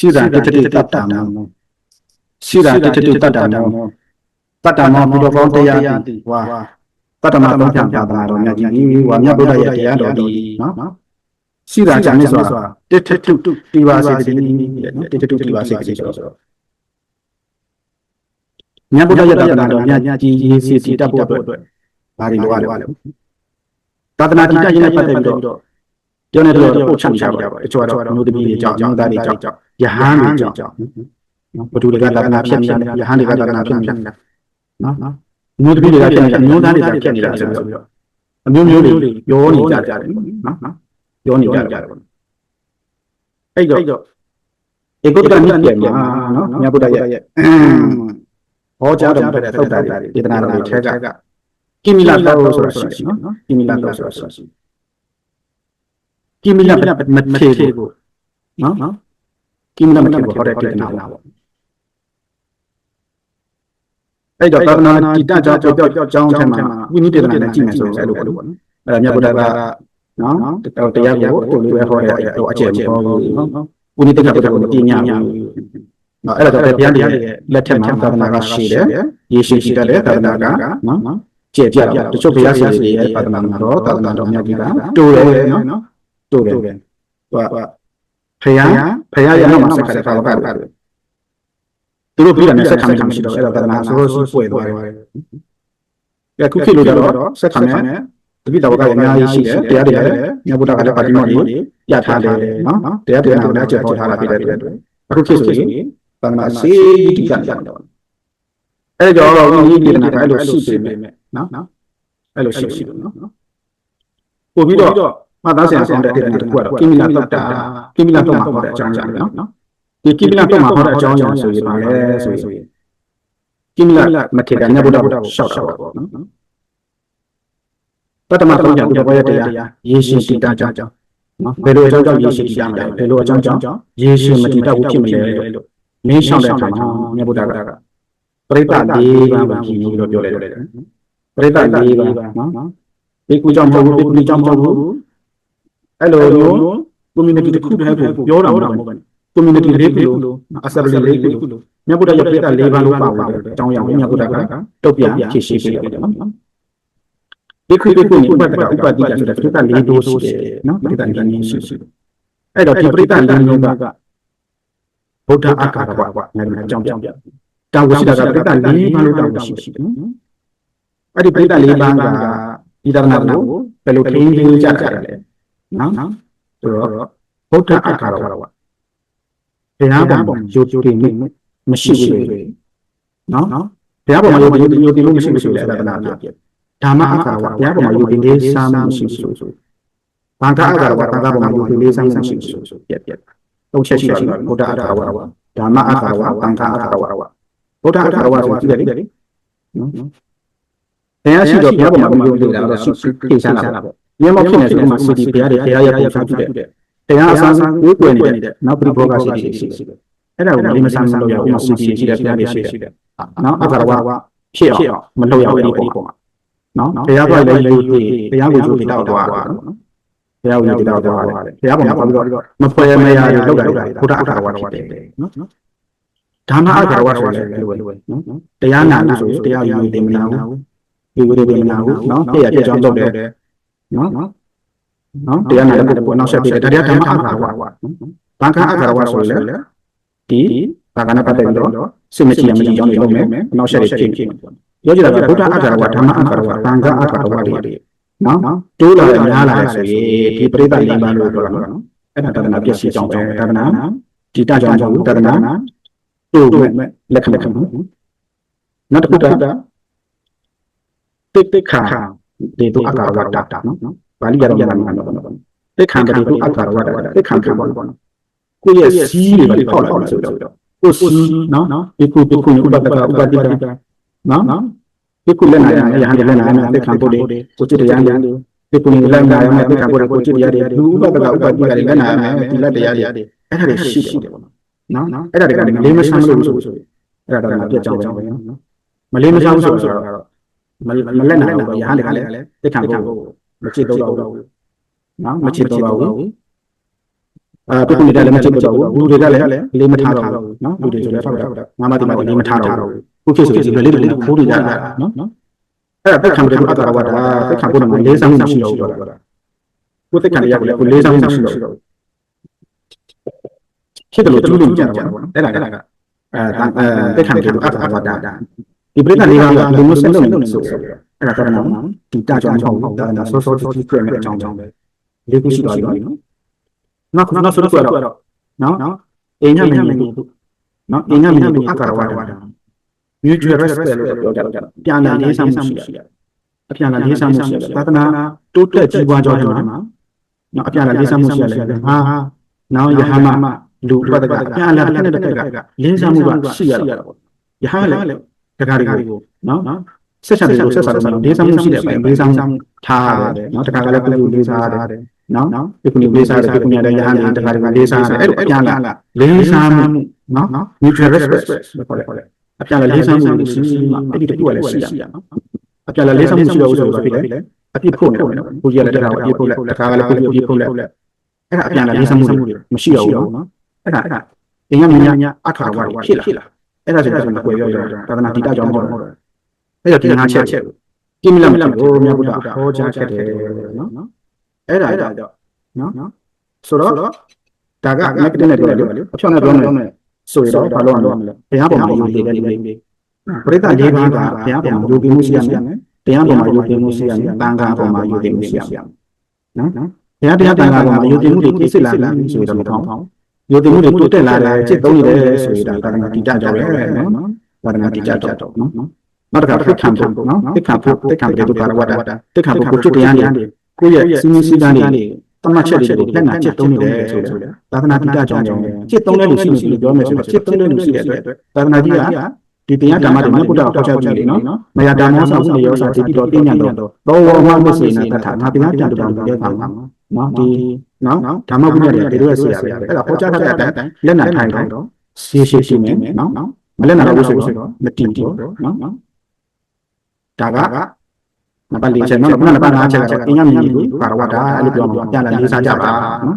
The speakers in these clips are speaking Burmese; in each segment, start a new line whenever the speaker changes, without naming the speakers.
ရှိတာတိတိတတ်တာမောရှိတာတိတိတတ်တာမောတတ်တာမောဘုရားကောင်းတရားတိဝါတတ္တမသုံးဖြံပြတာတော်မြတ်ကြီးဝါမြတ်ဗုဒ္ဓရဲ့တရားတော်ဒီနော်ရှိတာကြံနေဆိုတာတိထတုတိပါစေတည်းနော်တိထတုတိပါစေတည်းဆိုတော့မြတ်ဗုဒ္ဓရဲ့တတ္တနာတော်မြတ်ကြီးရေးစီတတ်ဖို့အတွက်ဘာတွေလိုရလဲတတ္တနာတိတတ်ရင်ပတ်သက်ပြီးတော့ကျောင်းနဲ့တော့ပို့ချမ်းချပါအချို့ကတော့မျိုးသမီးတွေကြောင့်ကျောင်းသားတွေကြောင့်ယဟန်တွေကြောင့်နော်ဘုဒ္ဓတွေကတတ္တနာဖြစ်နေတယ်ယဟန်တွေကတတ္တနာဖြစ်နေတယ်နော်မျိုးသမီးတွေကဖြစ်နေတယ်မျိုးသားတွေကဖြစ်နေတာဆိုတော့အမျိုးမျိုးတွေပြောနေကြတယ်နော်ပြောနေကြတယ်အဲ့တော့ဧကုတ္တမြတ်ရဲ့မှာနော်မြတ်ဗုဒ္ဓရဲ့ဟောကြားတော်မူတဲ့သုတ္တတွေဒေသနာတော်တွေထဲကကိမိလတော်ဆိုတာရှိတယ်နော်ကိမိလတော်ဆိုတာရှိကိမိလမထေကိုနော်ကိမိလမထေကိုဟောတဲ့ဒေသနာပေါ့အဲ့တော့သာသနာတိတ္တကြောင့်ကြောင်းထဲမှာဝိနည်းဒေသနာနဲ့ကြည့်မယ်ဆိုရင်အဲ့လိုပေါ့နော်အဲ့ဒါမြတ်ဗုဒ္ဓကနော်တရားကိုတူလေးပဲဟောတဲ့အခြေအနေပေါ့နော်ဝိနည်းဒေသနာကိုမတင်ညာဘူးနော်အဲ့ဒါတော့ဘုရားရဲ့လက်ထက်မှာသာသနာကရှိတယ်ရေရှိရှိတဲ့သာသနာကနော်ကျေပြတချို့ဘုရားရှင်တွေရဲ့သာသနာတော်သာသနာတော်မြတ်ကြီးကတူတယ်နော်တူတယ်သူကဘုရားရဲ့နောက်မှာဆက်ခါတဲ့သာသနာကသူတို့ပြည်တယ်ဆက်ခံမှမရှိတော့အဲ့တော့သာသနာဆိုလို့ပွေသွားတယ်။ခုခေတ်လိုကြတော့ဆက်ခံနဲ့တပိတော်ကလည်းအများကြီးရှိတယ်တရားတွေလည်းမြတ်ဗုဒ္ဓကလည်းပါဠိတော်ကြီးပြထားတယ်နော်တရားတွေလည်းအကျယ်ပေါ်ထားတာဖြစ်တဲ့အတွက်အခုခေတ်ဆိုရင်သာသနာစေးတိကကြတော့အဲ့ကြောင့်ဝိနည်းဒေသနာကအဲ့လိုရှိပေမဲ့နော်အဲ့လိုရှိတယ်နော်ပို့ပြီးတော့မသားဆရာဆောင်တဲ့ဒေသနာတစ်ခုကတော့ကိမိလတုတ်တာကိမိလတုတ်မှာဟောတဲ့အကြောင်းကြားတယ်နော်ဒီကိမိလတုတ်မှာဟောတဲ့အကြောင်းအရာဆိုရင်ပါလေဆိုရင်ကိမိလမထေရမြတ်ဗုဒ္ဓကိုရှောက်တာပေါ့နော်တတ္တမသုံးကြောင့်ဘုရားရဲ့တရားရေရှင်တိတကြောင့်နော်ဘယ်လိုအကြောင်းကြောင့်ရေရှင်တိတမလဲဘယ်လိုအကြောင်းကြောင့်ရေရှင်မတိတဘူးဖြစ်မလဲလို့မင်းရှောက်တဲ့အခါမှာမြတ်ဗုဒ္ဓကပရိသတ်၄ပါးကိုကြည့်ပြီးတော့ပြောလိုက်တယ်ပရိသတ်၄ပါးနော်ဒီကူကြောင့်မဟုတ်ဘူးဒီကူကြောင့်မဟုတ်ဘူးအဲ့လိုမျိုး community တစ်ခုတည်းကိုပြောတာမဟုတ်ဘူး community လေးခုလို့ assembly လေးခုလို့မြတ်ဗုဒ္ဓရဲ့ပရိသတ်၄ပါးလို့ပါဝင်တဲ့အကြောင်းအရာကိုမြတ်ဗုဒ္ဓကတုတ်ပြန်ဖြည့်ရှင်းပေးတယ်နော်ဒီခုကိုဥပဒကဆိုတဲ့ပရိသတ်၄တိုးရှိတယ်နော်ပရိသတ်၄မျိုးရှိတယ်အဲ့တော့ဒီပရိသတ်၄မျိုးကဗုဒ္ဓအာကာရကငါတို့အကြောင်းပြတာဝရှိတာကပရိသတ်၄ပါးလို့တောင်းရှိတယ်နော်အဲ့ဒီပရိသတ်၄ပါးကဒီတရဏကိုဘယ်လိုထိန်းသိမ်းကြကြလဲနော်ဆိုတော့ဗုဒ္ဓအာကာရကဘုရားပေါ်ယုတ်တင်မှုမရှိဘူးလေနော်ဘုရားပေါ်မှာယုတ်တင်မှုမရှိဘူးဆိုလဲတရဏပြဓမ္မအာကာရကဘုရားပေါ်မှာယုတ်တင်လေးစားမှုမရှိဘူးဆိုဘာသာအာကာရကဘာသာပေါ်မှာယုတ်တင်လေးစားမှုမရှိဘူးဆိုပြသုံးချက်ရှိတယ်ဗုဒ္ဓအာကာရကဓမ္မအာကာရကဘာသာအာကာရကဗုဒ္ဓအာကာရကဆိုကြည့်တယ်လေနော်ဘုရားရှိတော့ဘုရားပေါ်မှာယုတ်တင်တာတော့ရှိကိစ္စလာပေါ့မြတ်မောဖြစ်နေဆိုမှစီတီဘုရားရဲ့ပုံစံဖြစ်တဲ့တရားအစားဝိကွယ်နေတဲ့နောက်ပရိဘောဂရှိတယ်အဲ့ဒါကိုလေးမဆန်းလို့ရအောင်စီတီရှိတဲ့ဘုရားတွေရှိတယ်နော်အာကာရကဖြစ်အောင်မလုပ်ရဘူးအဲ့ဒီပုံမှာနော်ဘုရားကလည်းယုတ်တယ်ဘုရားကိုယုတ်တိတော့သွားတယ်နော်ဘုရားကိုယုတ်တိတော့သွားတယ်ဘုရားပေါ်မှာပြီးတော့မဖွဲမရရလောက်တာဘုရားအာကာရကဖြစ်တယ်နော်ဓမ္မအာကာရကဆိုရင်လည်းလိုပဲနော်တရားနာလို့ဆိုရင်တရားယူနေမနာဘူးဒီဝိရိယမနာဘူးနော်ပြည့်ရပြည့်ကြောင်းလုပ်တယ်နော်တရားနာတဲ့ပုဂ္ဂိုလ်နောက်ဆက်ပြီးတရားဓမ္မအာကာရဘာကအာကာရဆိုရင်လေဒီဘာကနာပတ်တယ်တော့စိတ်မကြည်ရမကြည်ကြောင်းတွေလုပ်မယ်နောက်ဆက်တွေဖြစ်ပြောကြတာကဗုဒ္ဓအာကာရကဓမ္မအာကာရကဘာကအာကာရတွေနော်တိုးလာတယ်များလာတယ်ဆိုရင်ဒီပရိသတ်၄ပါးလို့ပြောတာနော်အဲ့ဒါတဒနာပြည့်စုံကြောင်းပဲတဒနာဒီတကြောင်းကြောင့်တဒနာတိုးမဲ့လက္ခဏာနောက်တစ်ခုကတိတ်ခါဒီတို့အာကာရကတာနော်ပါဠိရတော့မှာနော်တိခံတယ်သူအထာရဝတ္တတိခံခံပေါ့နော်ကိုယ့်ရဲ့စီးတွေပဲပေါက်လာတယ်ဆိုတော့ကိုယ်စီးနော်ဒီခုဥပဒကဥပတိကနော်ဒီခုလည်းနိုင်ရဟန်လည်းနိုင်တိခံဖို့ကိုจิตတရားတွေဒီခုလည်းနိုင်ရမယ်တိခံဖို့ကိုจิตတရားတွေလူဥပဒကဥပတိကလည်းနိုင်ရမယ်ဒီလက်တရားတွေအဲ့ဒါတွေရှိတယ်ပေါ့နော်အဲ့ဒါတွေကလေးမဆန်းလို့ဆိုအဲ့ဒါတော့ပြတ်ကြောင်းပဲနော်မလေးမဆန်းဆိုတော့မလက်နိုင်တော့ရဟန်တွေကလည်းတိခံဖို့မချစ်တော့ဘူးနော်မချစ်တော့ဘူး ပြခုနေတဲ့လည်းမချစ်တော့ဘူးလူတွေကလည်းလေးမထားတော့ဘူးနော်လူတွေဆိုလည်းဟုတ်တယ်ငါမတိမလေးမထားတော့ဘူးခုခေတ်ဆိုရင်ဒီလေးတွေခိုးနေကြတာနော်အဲ့ဒါသက်ခံတဲ့သူအတ္တဝါဒသက်ခံဖို့တော့လေးစားမှုမရှိတော့ဘူးပြောတာကိုသက်ခံရရတယ်ကိုလေးစားမှုမရှိတော့ဘူးဖြစ်တယ်လို့ကျူးလွန်ကြတာပေါ့နော်အဲ့ဒါကသက်ခံတဲ့သူအတ္တဝါဒဒီပရိသတ်လေးကလူမျိုးဆက်လုပ်နေဆိုအဲ့ဒါကတော့ဒီတာကြောင့်မဟုတ်ဘူးဒါ social justice ပြည့်မဲ့အကြောင်းပဲလေးခုရှိပါပြီနော်နောက်ဆိုတော့နော်အင်းညမင်းတို့နော်အင်းညမင်းတို့အကာရဝါဒ mutual respect လို့ပြောကြတယ်ပြန်လာလေးစားမှုရှိတယ်အပြန်လာလေးစားမှုရှိတယ်သာသနာတိုးတက်ကြီးပွားကြောင်းမှာနော်အပြန်လာလေးစားမှုရှိရတယ်ဟာနောက်ယဟမလူပတ်တကအပြန်လာတဲ့တက်ကလေးစားမှုကရှိရတာပေါ့ယဟလည်းတကားတွေကိုနော်ဆက်ဆက်တွေကိုဆက်ဆက်လို့လေးစားမှုရှိတယ်ပဲလေးစားမှုထားတယ်နော်တကားကလည်းပြုလေးစားတယ်နော်ဒီကုနီလေးစားတယ်ဒီကုနီလည်းယဟန်တကားတွေလေးစားတယ်အဲ့လိုအပြန်လာလေးစားမှုနော် mutual respect လို့ခေါ်တယ်အပြန်လာလေးစားမှုရှိမှအဲ့ဒီတခုကလည်းရှိရနော်အပြန်လာလေးစားမှုရှိတော့ဆိုတော့ဖြစ်တယ်အပြစ်ဖို့နေတယ်ကိုကြီးလည်းတကားကိုအပြစ်ဖို့လက်တကားကလည်းကိုကြီးအပြစ်ဖို့လက်အဲ့ဒါအပြန်လာလေးစားမှုတွေမရှိတော့ဘူးနော်အဲ့ဒါအင်းညအခါဝါဖြစ်လာအဲ့ဒါဆိုတော့ကိုယ်ပြောရတာသာသနာတိတကြောင့်မဟုတ်ဘူးအဲ့တော့ဒီငါချက်ပြင်းမလားကိုမြတ်ဘုရားဟောကြားခဲ့တယ်နော်အဲ့ဒါတော့နော်ဆိုတော့ဒါကမက်ကတင်နဲ့ပြောတယ်လေအဖြောင်းနဲ့ပြောမယ်ဆိုတော့ဘာလို့အောင်လဲဘုရားပေါ်မှာယူသေးတယ်လေပရိသတ်၄ပါးကဘုရားပေါ်မှာယူပြီးမှုရှိရမယ်တရားပေါ်မှာယူပြီးမှုရှိရမယ်တန်ခါပေါ်မှာယူပြီးမှုရှိရမယ်နော်ဘုရားတရားတန်ခါပေါ်မှာယူပြီးမှုတွေပြည့်စုံလာပြီဆိုတော့မကောင်းယူပြီးမှုတွေတိုးတက်လာတယ်จิตသုံးနေတယ်ဆိုရင်ဒါသာသနာတိတကြောင့်ပဲနော်သာသနာတိတကြောင့်နော်နောက်တစ်ခါသိခံဖို့နော်သိခံတဲ့ဒုက္ခဝတ္တသိခံဖို့ကိုจิตတရားတွေကိုယ့်ရဲ့စီမင်းစည်းကမ်းတွေတမတ်ချက်တွေကိုလက်နာจิตသုံးနေတယ်ဆိုတော့သာသနာတိတကြောင့်จิตသုံးတဲ့လူရှိနေပြီပြောမယ်ဆိုတော့จิตသုံးတဲ့လူရှိတဲ့အတွက်သာသနာတိကဒီတရားဓမ္မတွေမြတ်ဘုရားဟောကြားကြတယ်နော်မယတာမောဆောင်နေရောစာတိတော်သိညာတော်သောဝမမစေနာတထာငါတရားပြန်တော်ပြောပါမှာနော်ဒီနော်ဓမ္မပညာတွေဒီလိုရဆရာပဲအဲ့ဒါဟောကြားတဲ့အတိုင်းလက်နာထိုင်တော့ရှိမယ်နော်မလက်နာတော့ဆိုတော့မတည်ဘူးနော်ဒါကနံပါတ်၄ချက်နော်နံပါတ်၅ချက်ကတော့အင်းညမင်းကြီးပါရဝတ္တအဲ့လိုပြောမှာပြန်လာလေးစားကြပါ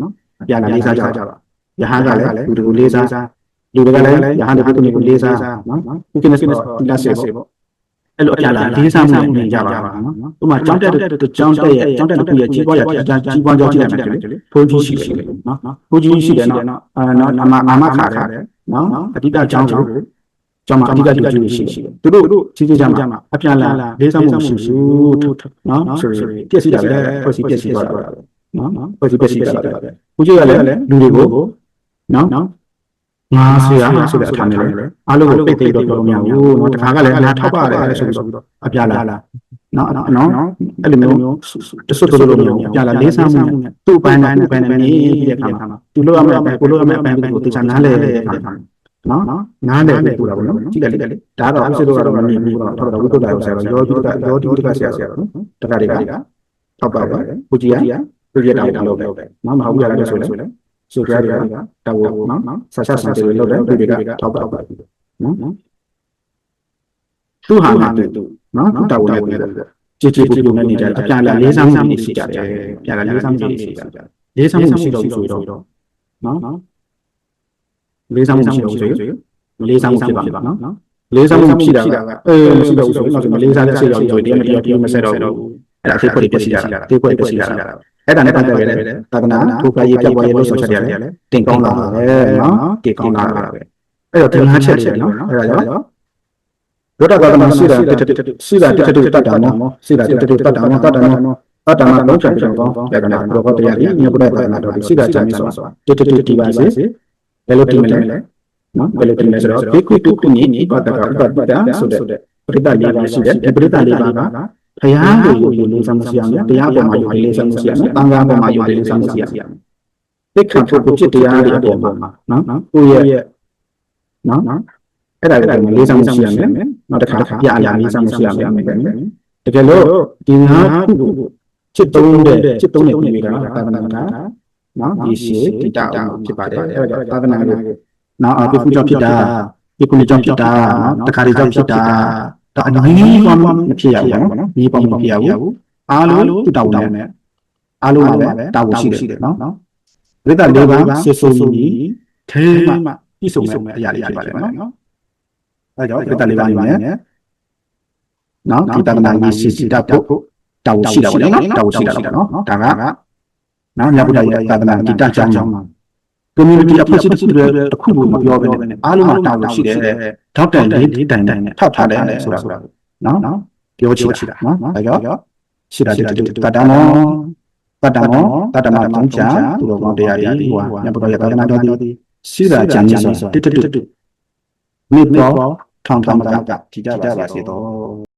နော်ပြန်လာလေးစားကြပါယဟန်ကလည်းလူတွေကိုလေးစားလူတွေကလည်းယဟန်တွေကိုလေးစားနော်ခုကိနေဆိုတော့ဒီလားစေပေါ့အဲ့လိုအပြန်လာလေးစားမှုနဲ့ကြပါနော်ဥပမာကျောင်းတက်တဲ့ကျောင်းတက်တဲ့ခုရဲ့ကြီးပွားရကြီးပွားကြောင်းကြည့်လိုက်မယ်လေဘုန်းကြီးရှိတယ်နော်ဘုန်းကြီးရှိတယ်နော်နော်အာမခါတယ်နော်အဓိကကျောင်းကိုကျောင်းမှာအဓိကကျူးရှိတယ်သူတို့ကြီးကြီးကြမှာအပြန်လာလေးစားမှုရှိဘူးနော်ဆိုရင်ပြည့်စည်တာပဲဖွဲ့စည်းပြည့်စည်သွားတာပဲနော်ဖွဲ့စည်းပြည့်စည်တာပဲဘုန်းကြီးကလည်းလူတွေကိုနော်ငါဆရာဆိုတဲ့အထာနဲ့လေအားလုံးကိုပိတ်သိတော့ပြောလို့မရဘူးเนาะတခါကလည်းငါထောက်ပါတယ်ဆိုပြီးတော့အပြလာเนาะအဲ့လိုမျိုးတဆွတ်လို့မရဘူးအပြလာလေးစားမှုနဲ့သူ့ပန်းနဲ့နေပြီးတဲ့အခါမှာသူလို့ရမယ့်အပိုင်းကိုလို့ရမယ့်အပိုင်းကိုတေချာနားလဲတဲ့အခါမှာနော်နားလဲပြီးပူတာပေါ့နော်ကြည့်လိုက်လေဒါတော့ဥစ္စာတို့ကတော့မမြင်ဘူးတော့ထောက်တော့ဝိသုဒ္ဓရောဆရာရောတိတ္တဆရာတော့တခါတွေကထောက်ပါပဲဘုကြီးကပြည့်တောင်းလုပ်တယ်နော်မဟုတ်ဘူးရတယ်ဆိုလဲဆိုကြရတယ်ကတောက်နော်ဆက်ဆက်ဆံတွေလုပ်တယ်သူတွေကထောက်ပါနော်သူဟာမှသူနော်တောက်လည်းပြီးတော့ကြည်ပူနဲ့နေကြတယ်အပြန်လာလေးစားမှုတွေရှိကြတယ်ပြန်လာလေးစားမှုတွေရှိကြတယ်လေးစားမှုရှိတော့ဆိုတော့နော်လေးစားမှုရှိတော့ဆိုလေးစားမှုဖြစ်ပါနော်လေးစားမှုဖြစ်တာကမရှိတော့ဘူးဆိုတော့မလေးစားတဲ့စိတ်ရောက်ဆိုတရားမဆက်တော့ဘူးအဲ့ဒါအသေးခွက်ပြည့်စည်တာတေးခွက်ပြည့်စည်တာအဲ့ဒါနဲ့ပတ်သက်ပြီးသာသနာထိုးပြရေးပြပွားရေးလို့ဆိုချက်ရတယ်တင်ကောင်းလာတယ်နော်ကေကောင်းလာတာပဲအဲ့တော့ဒီ၅ချက်တယ်နော်အဲ့ဒါကြောင့်ရောတာသာသနာရှိတာတတ်တာနော်ရှိတာတတ်တာနော်တတ်တာနော်လုံးချင်တယ်ကောင်းလက္ခဏာဘောကတရားကြီးညပုဒ်သာသနာတော်ရှိတာချမ်းမြေဆိုတာတီပါစေဘယ်လိုတီမလဲနော်ဘယ်လိုတီမလဲဆိုတော့ဘေကုတုကုနိပါတကပတ္တဆိုတဲ့ပရိသတ်၄ပါးရှိတယ်ဒီပရိသတ်၄ပါးကဘုရားကိုယူလေးစားမှုရှိရမယ်တရားပေါ်မှာယူလေးစားမှုရှိရမယ်တန်ခါပေါ်မှာယူလေးစားမှုရှိရမယ်သိခံဖို့ကိုဖြစ်တရားတွေအပေါ်မှာနော်ကိုယ့်ရဲ့နော်အဲ့ဒါကလေးစားမှုရှိရမယ်နောက်တစ်ခါပြအရာလေးစားမှုရှိရမယ်တကယ်လို့ဒီငါးခုကိုจิตသုံးတဲ့ပြည်တွေကသာသနာ့နော်ဒီရှိတိတအောင်ဖြစ်ပါတယ်အဲ့ဒါသာသနာ့ကိုနော်အပိခုကြောင့်ဖြစ်တာဒီကုဏကြောင့်ဖြစ်တာနော်တခါတည်းကြောင့်ဖြစ်တာဒါအနည်းပေါင်းမဖြစ်ရဘူးနော်ဒီပေါင်းမဖြစ်ရဘူးအားလုံးသူတောင်းတယ်အားလုံးပါပဲတာဝန်ရှိတယ်နော် ပရိသတ်၄ပါးစစ်ဆိုးကြီးထဲမှာပြည့်စုံတဲ့အရာတွေဖြစ်ပါတယ်နော်အဲကြောင့်ပရိသတ်၄ပါးအနေနဲ့နော်ဒီသာသနာရေးရှိတတ်ဖို့တာဝန်ရှိတာပေါ့နော်တာဝန်ရှိတာပေါ့နော်ဒါကနော်မြတ်ဗုဒ္ဓရဲ့သာသနာဂီတကျောင်းcommunity အဖွဲ့အစည်းတစ်ခုကိုမပြောဘဲနဲ့အားလုံးမှာတာဝန်ရှိတယ်ထောက်တိုင်လေးတိုင်နဲ့ထောက်ထားတယ်ဆိုတာနော်ပြောချင်တာနော်ဒါကြောင့်ရှိတာတတ္တမောတတ္တမသုံးချာသူတော်ကောင်းတရားတွေဟိုမြတ်ဗုဒ္ဓရဲ့သာသနာတော်သည်ရှိတာကြံနေဆိုတစ်မိတော်ထောင်ထောင်ကတည်ကြပါစေတော့